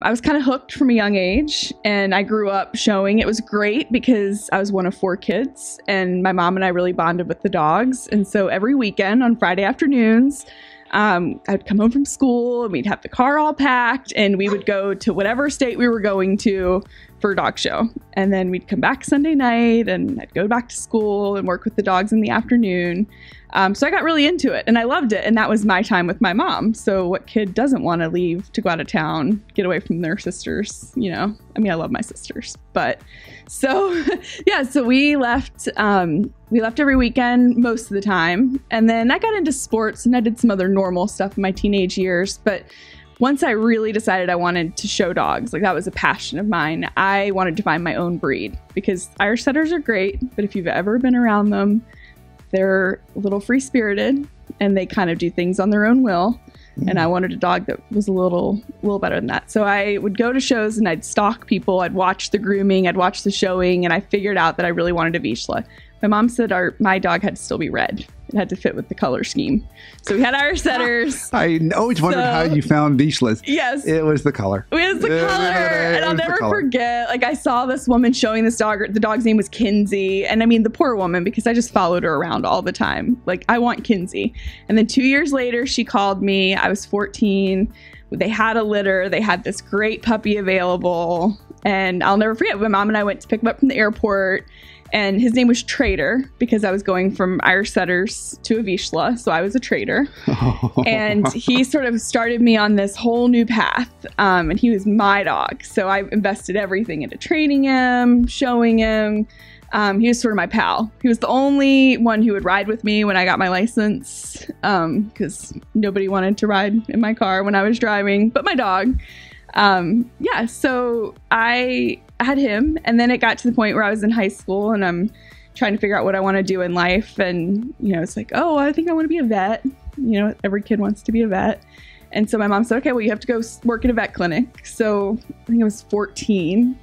I was kind of hooked from a young age, and I grew up showing. It was great because I was one of 4 kids, and my mom and I really bonded with the dogs. And so every weekend on Friday afternoons, I'd come home from school and we'd have the car all packed and we would go to whatever state we were going to for a dog show. And then we'd come back Sunday night and I'd go back to school and work with the dogs in the afternoon. So I got really into it and I loved it. And that was my time with my mom. So what kid doesn't want to leave to go out of town, get away from their sisters, you know? I mean, I love my sisters, but so yeah, so we left every weekend most of the time. And then I got into sports and I did some other normal stuff in my teenage years. But once I really decided I wanted to show dogs, like that was a passion of mine, I wanted to find my own breed because Irish setters are great, but if you've ever been around them, they're a little free-spirited and they kind of do things on their own will. And I wanted a dog that was a little better than that. So I would go to shows and I'd stalk people. I'd watch the grooming. I'd watch the showing. And I figured out that I really wanted a Vizsla. My mom said my dog had to still be red. It had to fit with the color scheme. So we had Irish setters. I always wondered how you found Vizslas. Yes. It was the color. It was the color. And I'll never forget, like I saw this woman showing this dog. The dog's name was Kinsey. And I mean, the poor woman, because I just followed her around all the time. Like, I want Kinsey. And then 2 years later, she called me. I was 14. They had a litter. They had this great puppy available. And I'll never forget, my mom and I went to pick him up from the airport. And his name was Trader because I was going from Irish setters to a Vizsla. So I was a trader. And he sort of started me on this whole new path. And he was my dog. So I invested everything into training him, showing him. He was sort of my pal. He was the only one who would ride with me when I got my license because nobody wanted to ride in my car when I was driving, but my dog. Yeah, so I had him, and then it got to the point where I was in high school and I'm trying to figure out what I want to do in life. And, you know, it's like, oh, I think I want to be a vet. You know, every kid wants to be a vet. And so my mom said, okay, well, you have to go work at a vet clinic. So I think I was 14